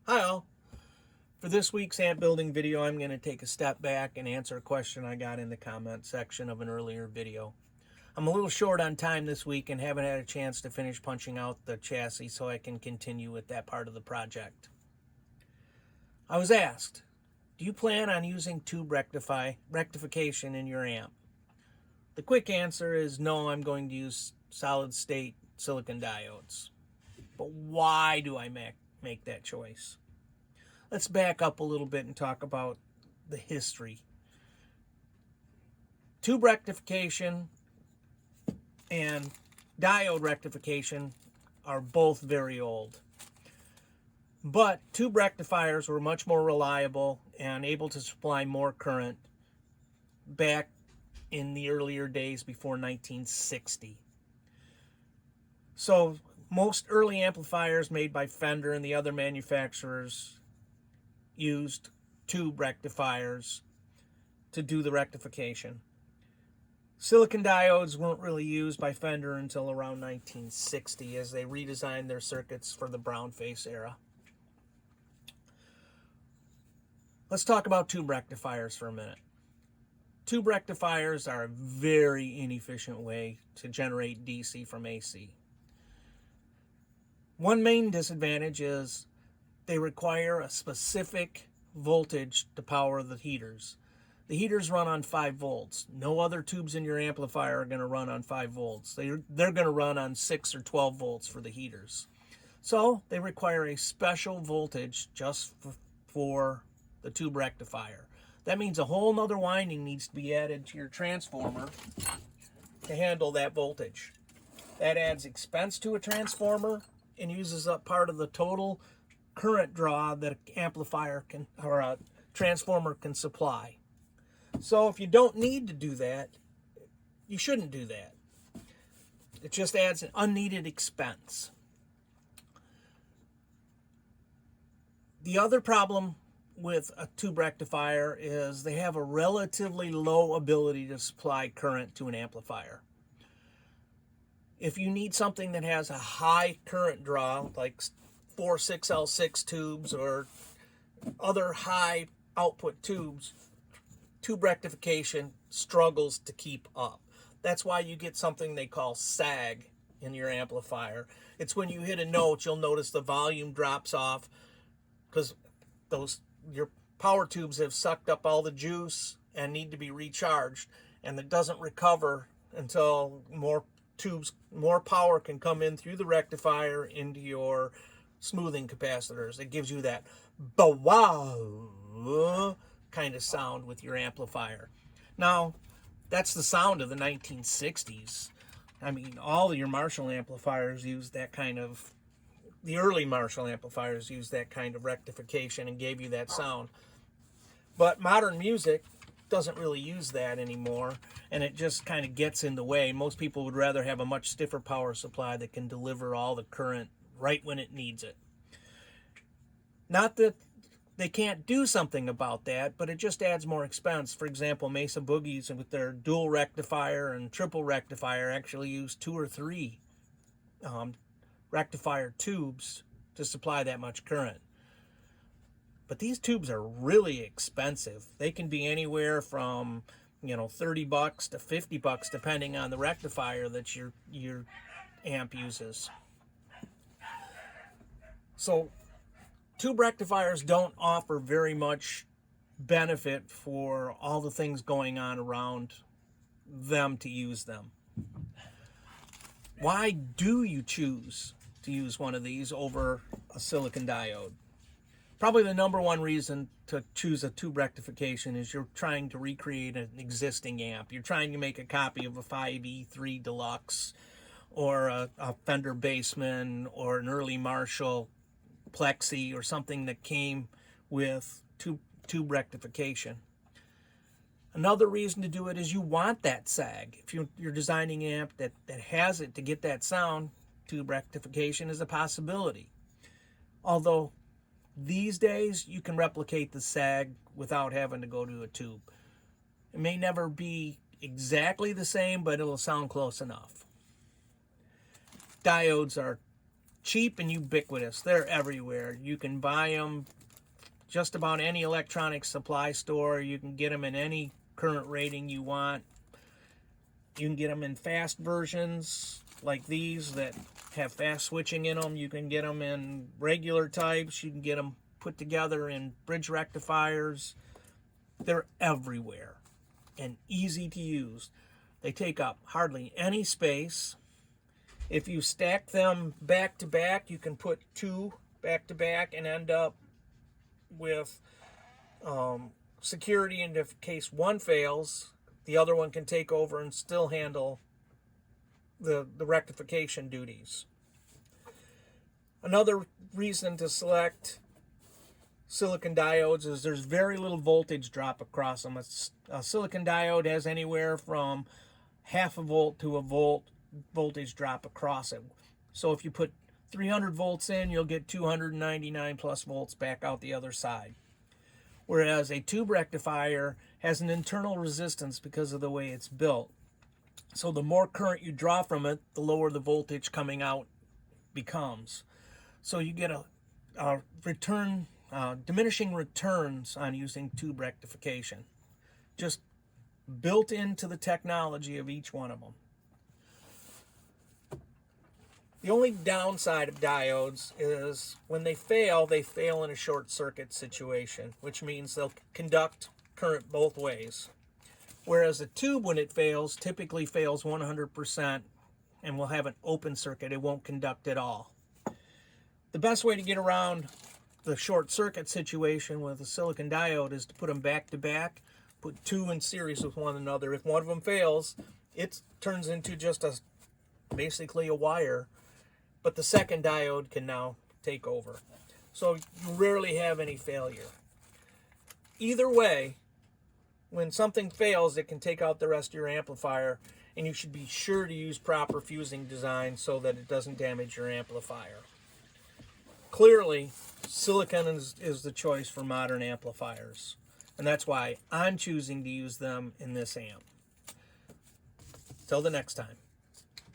Hi all. For this week's amp building video, I'm going to take a step back and answer a question I got in the comment section of an earlier video. I'm a little short on time this week and haven't had a chance to finish punching out the chassis so I can continue with that part of the project. I was asked, do you plan on using tube rectification in your amp? The quick answer is no, I'm going to use solid state silicon diodes. But why do I make that choice? Let's back up a little bit and talk about the history. Tube rectification and diode rectification are both very old. But tube rectifiers were much more reliable and able to supply more current back in the earlier days before 1960. So most early amplifiers made by Fender and the other manufacturers used tube rectifiers to do the rectification. Silicon diodes weren't really used by Fender until around 1960 as they redesigned their circuits for the brown face era. Let's talk about tube rectifiers for a minute. Tube rectifiers are a very inefficient way to generate DC from AC. One main disadvantage is they require a specific voltage to power the heaters. The heaters run on 5 volts. No other tubes in your amplifier are going to run on 5 volts. They're going to run on 6 or 12 volts for the heaters. So they require a special voltage just for the tube rectifier. That means a whole nother winding needs to be added to your transformer to handle that voltage. That adds expense to a transformer and uses up part of the total current draw that an amplifier can, or a transformer can supply. So if you don't need to do that, you shouldn't do that. It just adds an unneeded expense. The other problem with a tube rectifier is they have a relatively low ability to supply current to an amplifier. If you need something that has a high current draw, like 4 6L6 tubes or other high output tubes, tube rectification struggles to keep up. That's why you get something they call sag in your amplifier. It's when you hit a note, you'll notice the volume drops off because your power tubes have sucked up all the juice and need to be recharged, and it doesn't recover until more power can come in through the rectifier into your smoothing capacitors. It gives you that ba-wow kind of sound with your amplifier. Now, that's the sound of the 1960s. I mean, all of your Marshall amplifiers use that kind of, the early Marshall amplifiers used that kind of rectification and gave you that sound. But modern music doesn't really use that anymore, and it just kind of gets in the way. Most people would rather have a much stiffer power supply that can deliver all the current right when it needs it. Not that they can't do something about that, but it just adds more expense. For example, Mesa Boogies with their dual rectifier and triple rectifier actually use 2 or 3 rectifier tubes to supply that much current. But these tubes are really expensive. They can be anywhere from, $30 to $50 depending on the rectifier that your amp uses. So tube rectifiers don't offer very much benefit for all the things going on around them to use them. Why do you choose to use one of these over a silicon diode? Probably the number one reason to choose a tube rectification is you're trying to recreate an existing amp. You're trying to make a copy of a 5E3 Deluxe or a Fender Bassman or an early Marshall Plexi or something that came with tube rectification. Another reason to do it is you want that sag. If you're designing an amp that has it to get that sound, tube rectification is a possibility. Although these days you can replicate the sag without having to go to a tube. It may never be exactly the same, but it'll sound close enough. Diodes are cheap and ubiquitous. They're everywhere. You can buy them just about any electronic supply store. You can get them in any current rating you want. You can get them in fast versions like these that have fast switching in them. You can get them in regular types. You can get them put together in bridge rectifiers. They're everywhere and easy to use. They take up hardly any space. If you stack them back to back, you can put two back to back and end up with security in case one fails. The other one can take over and still handle the rectification duties. Another reason to select silicon diodes is there's very little voltage drop across them. A silicon diode has anywhere from half a volt to a volt voltage drop across it. So if you put 300 volts in, you'll get 299 plus volts back out the other side. Whereas a tube rectifier has an internal resistance because of the way it's built. So the more current you draw from it, the lower the voltage coming out becomes. So you get a diminishing returns on using tube rectification, just built into the technology of each one of them. The only downside of diodes is when they fail in a short circuit situation, which means they'll conduct current both ways. Whereas a tube, when it fails, typically fails 100% and will have an open circuit. It won't conduct at all. The best way to get around the short circuit situation with a silicon diode is to put them back to back, put two in series with one another. If one of them fails, it turns into just basically a wire, but the second diode can now take over. So you rarely have any failure. Either way, when something fails, it can take out the rest of your amplifier, and you should be sure to use proper fusing design so that it doesn't damage your amplifier. Clearly, silicon is the choice for modern amplifiers, and that's why I'm choosing to use them in this amp. Till the next time.